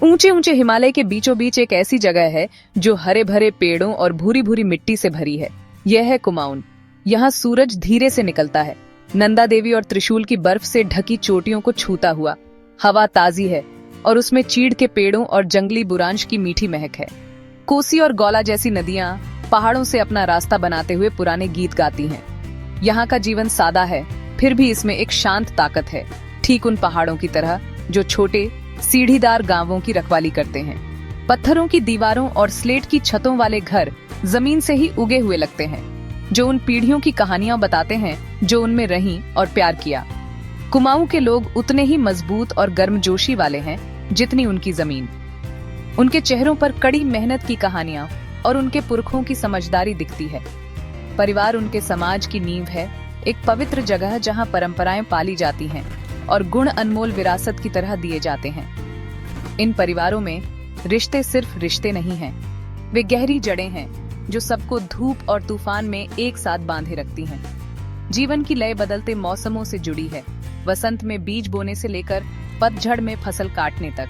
ऊंचे ऊंचे हिमालय के बीचों बीच एक ऐसी जगह है जो हरे भरे पेड़ों और भूरी भूरी मिट्टी से भरी है। यह है कुमाऊन। यहाँ सूरज धीरे से निकलता है, नंदा देवी और त्रिशूल की बर्फ से ढकी चोटियों को छूता हुआ। हवा ताजी है और उसमें चीड़ के पेड़ों और जंगली बुरांश की मीठी महक है। कोसी और गौला जैसी नदियां पहाड़ों से अपना रास्ता बनाते हुए पुराने गीत गाती हैं। यहाँ का जीवन सादा है, फिर भी इसमें एक शांत ताकत है, ठीक उन पहाड़ों की तरह जो छोटे सीढ़ीदार गांवों की रखवाली करते हैं। पत्थरों की दीवारों और स्लेट की छतों वाले घर जमीन से ही उगे हुए लगते हैं, जो उन पीढ़ियों की कहानियां बताते हैं जो उनमें रहीं और प्यार किया। कुमाऊं के लोग उतने ही मजबूत और गर्मजोशी वाले हैं जितनी उनकी जमीन। उनके चेहरों पर कड़ी मेहनत की कहानियां और उनके पुरखों की समझदारी दिखती है। परिवार उनके समाज की नींव है, एक पवित्र जगह जहां परंपराएं पाली जाती हैं और गुण अनमोल विरासत की तरह दिए जाते हैं। इन परिवारों में रिश्ते सिर्फ रिश्ते नहीं हैं, वे गहरी जड़ें हैं जो सबको धूप और तूफान में एक साथ बांधे रखती हैं। जीवन की लय बदलते मौसमों से जुड़ी है, वसंत में बीज बोने से लेकर पतझड़ में फसल काटने तक।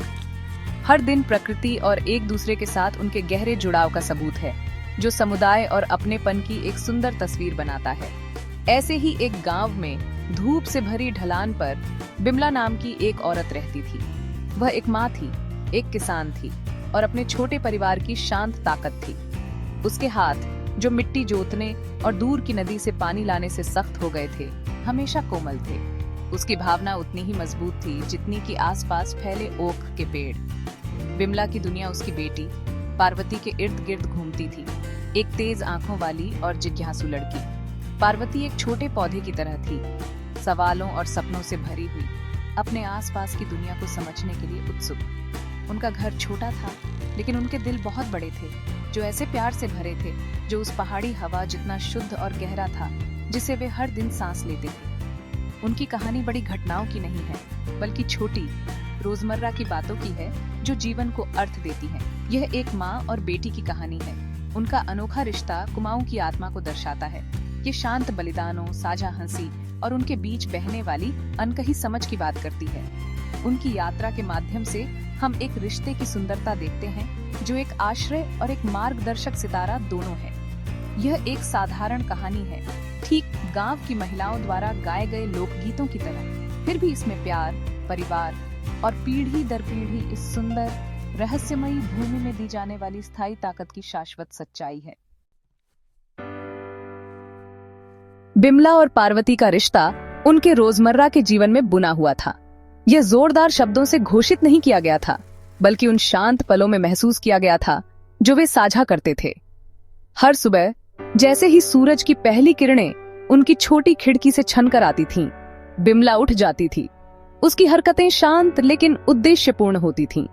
हर दिन प्रकृति और एक दूसरे के साथ उनके गहरे जुड़ाव का सबूत है, जो समुदाय और अपनेपन की एक सुंदर तस्वीर बनाता है। ऐसे ही एक गांव में धूप से भरी ढलान पर बिमला नाम की एक औरत रहती थी। वह एक माँ थी, एक किसान थी और अपने छोटे परिवार की शांत ताकत थी। उसके हाथ जो मिट्टी जोतने और दूर की नदी से पानी लाने से सख्त हो गए थे, हमेशा कोमल थे। उसकी भावना उतनी ही मजबूत थी जितनी कि आसपास फैले ओक के पेड़। बिमला की दुनिया उसकी बेटी पार्वती के इर्द गिर्द घूमती थी, एक तेज आंखों वाली और जिज्ञासु लड़की। पार्वती एक छोटे पौधे की तरह थी, सवालों और सपनों से भरी हुई, अपने आसपास की दुनिया को समझने के लिए उत्सुक। उनका घर छोटा था, लेकिन उनके दिल बहुत बड़े थे, जो ऐसे प्यार से भरे थे जो उस पहाड़ी हवा जितना शुद्ध और गहरा था जिसे वे हर दिन सांस लेते थे। उनकी कहानी बड़ी घटनाओं की नहीं है, बल्कि छोटी रोजमर्रा की बातों की है जो जीवन को अर्थ देती हैं। यह एक माँ और बेटी की कहानी है। उनका अनोखा रिश्ता कुमाऊं की आत्मा को दर्शाता है। ये शांत बलिदानों, साझा हंसी और उनके बीच बहने वाली अनकही समझ की बात करती है। उनकी यात्रा के माध्यम से हम एक रिश्ते की सुंदरता देखते हैं जो एक आश्रय और एक मार्गदर्शक सितारा दोनों है। यह एक साधारण कहानी है, ठीक गांव की महिलाओं द्वारा गाए गए लोकगीतों की तरह, फिर भी इसमें प्यार, परिवार और पीढ़ी दर पीढ़ी इस सुंदर रहस्यमयी भूमि में दी जाने वाली स्थायी ताकत की शाश्वत सच्चाई है। बिमला और पार्वती का रिश्ता उनके रोजमर्रा के जीवन में बुना हुआ था। यह जोरदार शब्दों से घोषित नहीं किया गया था, बल्कि उन शांत पलों में महसूस किया गया था जो वे साझा करते थे। हर सुबह जैसे ही सूरज की पहली किरणें उनकी छोटी खिड़की से छनकर आती थीं, बिमला उठ जाती थी। उसकी हरकतें शांत लेकिन उद्देश्यपूर्ण होती थीं।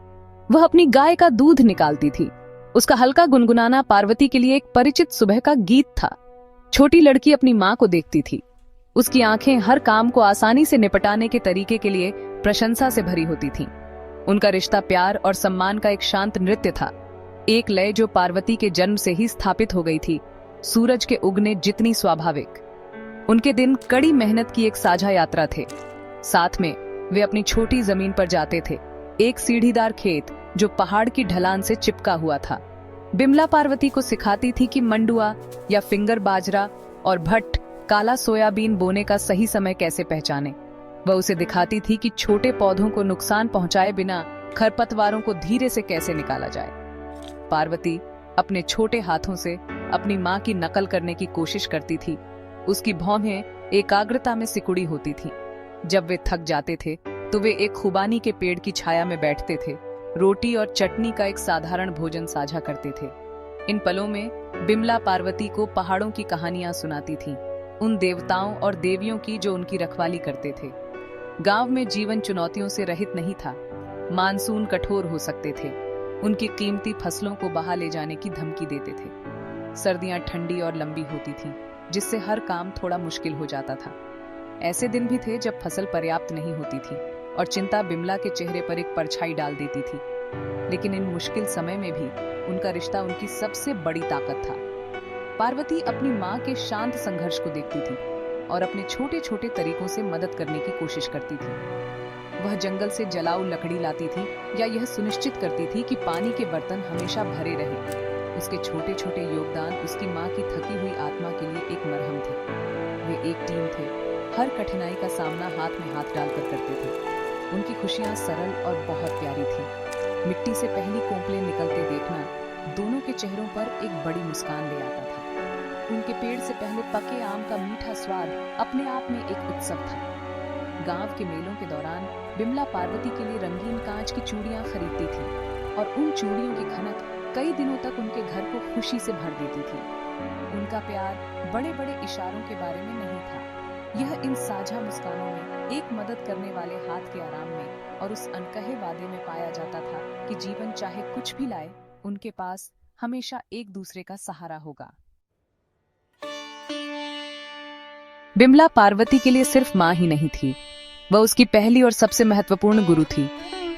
वह अपनी गाय का दूध निकालती थी। उसका हल्का गुनगुनाना पार्वती के लिए एक परिचित सुबह का गीत था। छोटी लड़की अपनी माँ को देखती थी। उसकी आंखें हर काम को आसानी से निपटाने के तरीके के लिए प्रशंसा से भरी होती थीं। उनका रिश्ता प्यार और सम्मान का एक शांत नृत्य था, एक लय जो पार्वती के जन्म से ही स्थापित हो गई थी, सूरज के उगने जितनी स्वाभाविक। उनके दिन कड़ी मेहनत की एक साझा यात्रा थे। साथ में वे अपनी छोटी जमीन पर जाते थे, एक सीढ़ीदार खेत जो पहाड़ की ढलान से चिपका हुआ था। बिमला पार्वती को सिखाती थी कि मंडुआ या फिंगर बाजरा और भट्ट काला सोयाबीन बोने का सही समय कैसे पहचाने। वह उसे दिखाती थी कि छोटे पौधों को नुकसान पहुंचाए बिना खरपतवारों को धीरे से कैसे निकाला जाए। पार्वती अपने छोटे हाथों से अपनी माँ की नकल करने की कोशिश करती थी। उसकी भौहें एकाग्रता में सिकुड़ी होती थीं। जब वे थक जाते थे तो वे एक खुबानी के पेड़ की छाया में बैठते थे, रोटी और चटनी का एक साधारण भोजन साझा करते थे। इन पलों में बिमला पार्वती को पहाड़ों की कहानियां सुनाती थीं, उन देवताओं और देवियों की जो उनकी रखवाली करते थे। गांव में जीवन चुनौतियों से रहित नहीं था। मानसून कठोर हो सकते थे, उनकी कीमती फसलों को बहा ले जाने की धमकी देते थे। सर्दियां ठंडी और लंबी होती थीं, जिससे हर काम थोड़ा मुश्किल हो जाता था। ऐसे दिन भी थे जब फसल पर्याप्त नहीं होती थी और चिंता बिमला के चेहरे पर एक परछाई डाल देती थी। लेकिन इन मुश्किल समय में भी उनका रिश्ता उनकी सबसे बड़ी ताकत था। पार्वती अपनी माँ के शांत संघर्ष को देखती थी। और अपने छोटे छोटे तरीकों से मदद करने की कोशिश करती थी। वह जंगल से जलाऊ लकड़ी लाती थी या यह सुनिश्चित करती थी कि पानी के बर्तन हमेशा भरे रहें। उसके छोटे छोटे योगदान उसकी माँ की थकी हुई आत्मा के लिए एक मरहम थे। वे एक टीम थे, हर कठिनाई का सामना हाथ में हाथ डालकर करते थे। उनकी खुशियाँ सरल और बहुत प्यारी थी। मिट्टी से पहली कोंपलें निकलते देखना दोनों के चेहरों पर एक बड़ी मुस्कान ले आता था। उनके पेड़ से पहले पके आम का मीठा स्वाद अपने आप में एक उत्सव था। गांव के मेलों के दौरान बिमला पार्वती के लिए रंगीन कांच की चूड़ियां खरीदती थी और उन चूड़ियों की खनक कई दिनों तक उनके घर को खुशी से भर देती थी। उनका प्यार बड़े बड़े इशारों के बारे में नहीं था, यह इन साझा मुस्कानों में, एक मदद करने वाले हाथ के आराम में और उस अनकहे वादे में पाया जाता था कि जीवन चाहे कुछ भी लाए, उनके पास हमेशा एक दूसरे का सहारा होगा। बिमला पार्वती के लिए सिर्फ माँ ही नहीं थी, वह उसकी पहली और सबसे महत्वपूर्ण गुरु थी।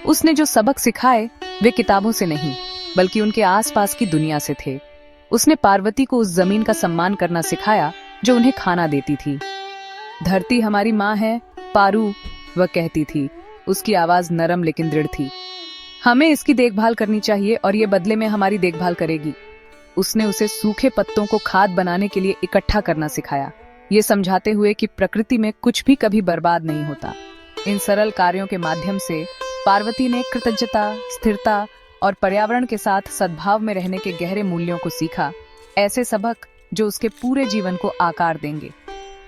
उसने जो सबक सिखाए वे किताबों से नहीं बल्कि उनके आसपास की दुनिया से थे। उसने पार्वती को उस जमीन का सम्मान करना सिखाया जो उन्हें खाना देती थी। धरती हमारी माँ है पारू, वह कहती थी। उसकी आवाज नरम लेकिन दृढ़ थी। हमें इसकी देखभाल करनी चाहिए और ये बदले में हमारी देखभाल करेगी। उसने उसे सूखे पत्तों को खाद बनाने के लिए इकट्ठा करना सिखाया, ये समझाते हुए कि प्रकृति में कुछ भी कभी बर्बाद नहीं होता। इन सरल कार्यों के माध्यम से पार्वती ने कृतज्ञता, स्थिरता और पर्यावरण के साथ सद्भाव में रहने के गहरे मूल्यों को सीखा, ऐसे सबक जो उसके पूरे जीवन को आकार देंगे।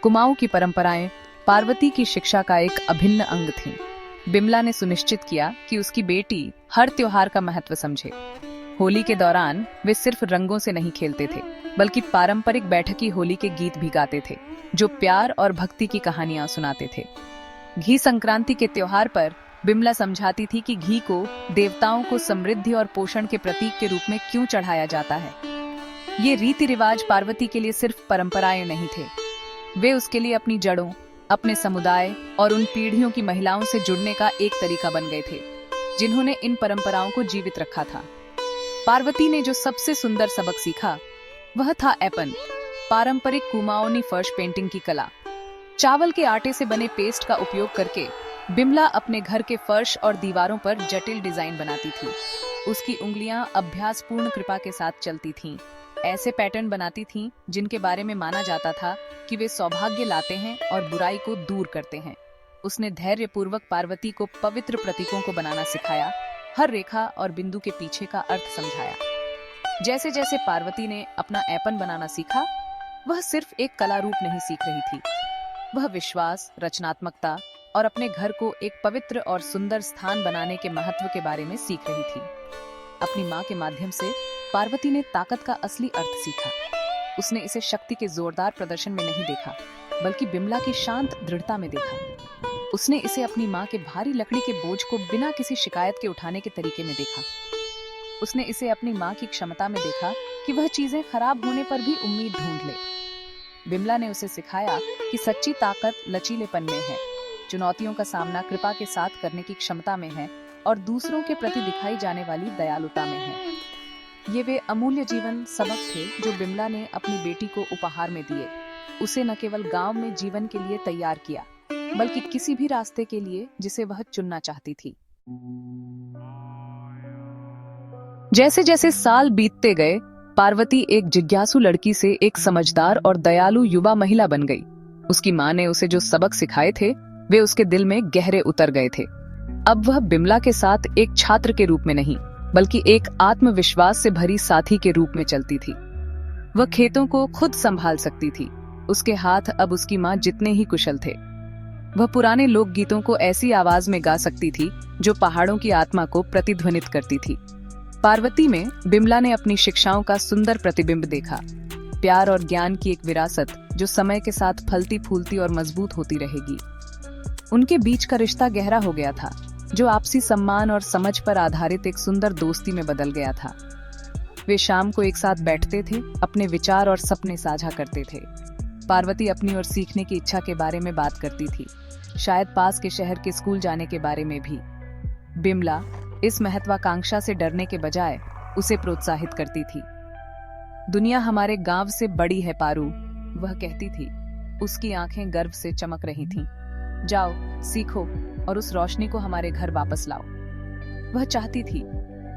कुमाऊं की परंपराएं पार्वती की शिक्षा का एक अभिन्न अंग थीं। बिमला ने सुनिश्चित किया कि उसकी बेटी हर त्योहार का महत्व समझे। होली के दौरान वे सिर्फ रंगों से नहीं खेलते थे बल्कि पारंपरिक बैठकी होली के गीत भी गाते थे जो प्यार और भक्ति की कहानियां सुनाते थे। घी संक्रांति के त्योहार पर बिमला समझाती थी कि घी को देवताओं को समृद्धि और पोषण के प्रतीक के रूप में क्यों चढ़ाया जाता है। ये रीति रिवाज पार्वती के लिए सिर्फ परंपराएं नहीं थे, वे उसके लिए अपनी जड़ों, अपने समुदाय और उन पीढ़ियों की महिलाओं से जुड़ने का एक तरीका बन गए थे जिन्होंने इन परंपराओं को जीवित रखा था। पार्वती ने जो सबसे सुंदर सबक सीखा वह था एपन, पारंपरिक कुमाऊनी फर्श पेंटिंग की कला। चावल के आटे से बने पेस्ट का उपयोग करके बिमला अपने घर के फर्श और दीवारों पर जटिल डिजाइन बनाती थी। उसकी उंगलियां अभ्यासपूर्ण कृपा के साथ चलती थीं, ऐसे पैटर्न बनाती थीं जिनके बारे में माना जाता था कि वे सौभाग्य लाते हैं और बुराई को दूर करते हैं। उसने धैर्यपूर्वक पार्वती को पवित्र प्रतीकों को बनाना सिखाया, हर रेखा और बिंदु के पीछे का अर्थ समझाया। जैसे जैसे पार्वती ने अपना ऐपन बनाना सीखा, वह सिर्फ एक कला रूप नहीं सीख रही थी, वह विश्वास, रचनात्मकता और अपने घर को एक पवित्र और सुंदर स्थान बनाने के महत्व के बारे में सीख रही थी। अपनी माँ के माध्यम से पार्वती ने ताकत का असली अर्थ सीखा। उसने इसे शक्ति के जोरदार प्रदर्शन में नहीं देखा बल्कि बिमला की शांत दृढ़ता में देखा। उसने इसे अपनी माँ के भारी लकड़ी के बोझ को बिना किसी शिकायत के उठाने के तरीके में देखा। उसने इसे अपनी माँ की क्षमता में देखा कि वह चीजें खराब होने पर भी उम्मीद ढूंढ ले। बिमला ने उसे सिखाया कि सच्ची ताकत लचीलेपन में है, चुनौतियों का सामना कृपा के साथ करने की क्षमता में है और दूसरों के प्रति दिखाई जाने वाली दयालुता में है। ये वे अमूल्य जीवन सबक थे जो बिमला ने अपनी बेटी को उपहार में दिए। उसे न केवल गांव में जीवन के लिए तैयार किया बल्कि किसी भी रास्ते के लिए जिसे वह चुनना चाहती थी। जैसे जैसे साल बीतते गए, पार्वती एक जिज्ञासु लड़की से एक समझदार और दयालु युवा महिला बन गई। उसकी माँ ने उसे जो सबक सिखाए थे वे उसके दिल में गहरे उतर गए थे। अब वह बिमला के साथ एक छात्र के रूप में नहीं बल्कि एक आत्मविश्वास से भरी साथी के रूप में चलती थी। वह खेतों को खुद संभाल सकती थी, उसके हाथ अब उसकी माँ जितने ही कुशल थे। वह पुराने लोकगीतों को ऐसी आवाज में गा सकती थी जो पहाड़ों की आत्मा को प्रतिध्वनित करती थी। पार्वती में बिमला ने अपनी शिक्षाओं का सुंदर प्रतिबिंब देखा, प्यार और ज्ञान की एक विरासत जो समय के साथ फलती फूलती और मजबूत होती रहेगी। उनके बीच का रिश्ता गहरा हो गया था जो आपसी सम्मान और समझ पर आधारित एक सुंदर दोस्ती में बदल गया था। वे शाम को एक साथ बैठते थे, अपने विचार और सपने साझा करते थे। पार्वती अपनी और सीखने की इच्छा के बारे में बात करती थी, शायद पास के शहर के स्कूल जाने के बारे में भी। बिमला इस महत्वाकांक्षा से डरने के बजाय उसे प्रोत्साहित करती थी। दुनिया हमारे गांव से बड़ी है पारू, वह कहती थी। उसकी आंखें गर्व से चमक रही थीं। जाओ, सीखो और उस रोशनी को हमारे घर वापस लाओ। वह चाहती थी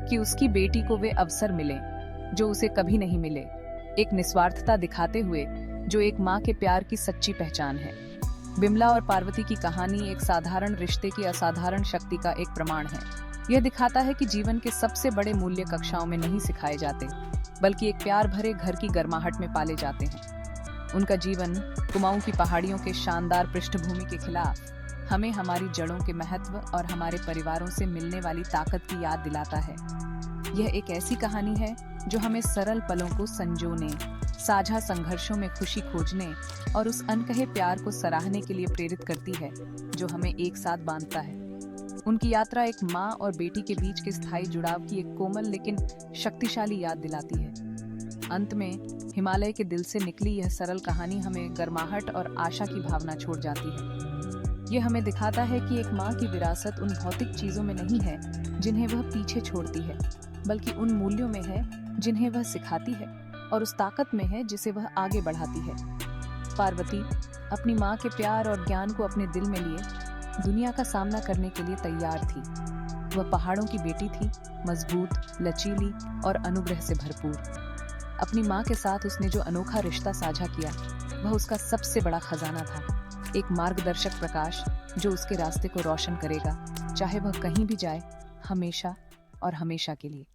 कि उसकी बेटी को वे अवसर मिले जो उसे कभी नहीं मिले, एक निस्वार्थता दिखाते हुए जो एक माँ के प्यार की सच्ची पहचान है। बिमला और पार्वती की कहानी एक साधारण रिश्ते की असाधारण शक्ति का एक प्रमाण है। यह दिखाता है कि जीवन के सबसे बड़े मूल्य कक्षाओं में नहीं सिखाए जाते, बल्कि एक प्यार भरे घर की गर्माहट में पाले जाते हैं। उनका जीवन कुमाऊं की पहाड़ियों के शानदार पृष्ठभूमि के खिलाफ हमें हमारी जड़ों के महत्व और हमारे परिवारों से मिलने वाली ताकत की याद दिलाता है। यह एक ऐसी कहानी है जो हमें सरल पलों को संजोने, साझा संघर्षों में खुशी खोजने और उस अनकहे प्यार को सराहने के लिए प्रेरित करती है जो हमें एक साथ बांधता है। उनकी यात्रा एक माँ और बेटी के बीच के स्थायी जुड़ाव की एक कोमल लेकिन शक्तिशाली याद दिलाती है। अंत में हिमालय के दिल से निकली यह सरल कहानी हमें गर्माहट और आशा की भावना छोड़ जाती है। यह हमें दिखाता है कि एक माँ की विरासत उन भौतिक चीजों में नहीं है जिन्हें वह पीछे छोड़ती है, बल्कि उन मूल्यों में है जिन्हें वह सिखाती है और उस ताकत में है जिसे वह आगे बढ़ाती है। पार्वती अपनी माँ के प्यार और ज्ञान को अपने दिल में लिए दुनिया का सामना करने के लिए तैयार थी। वह पहाड़ों की बेटी थी, मजबूत, लचीली और अनुग्रह से भरपूर। अपनी माँ के साथ उसने जो अनोखा रिश्ता साझा किया वह उसका सबसे बड़ा खजाना था, एक मार्गदर्शक प्रकाश जो उसके रास्ते को रोशन करेगा, चाहे वह कहीं भी जाए, हमेशा और हमेशा के लिए।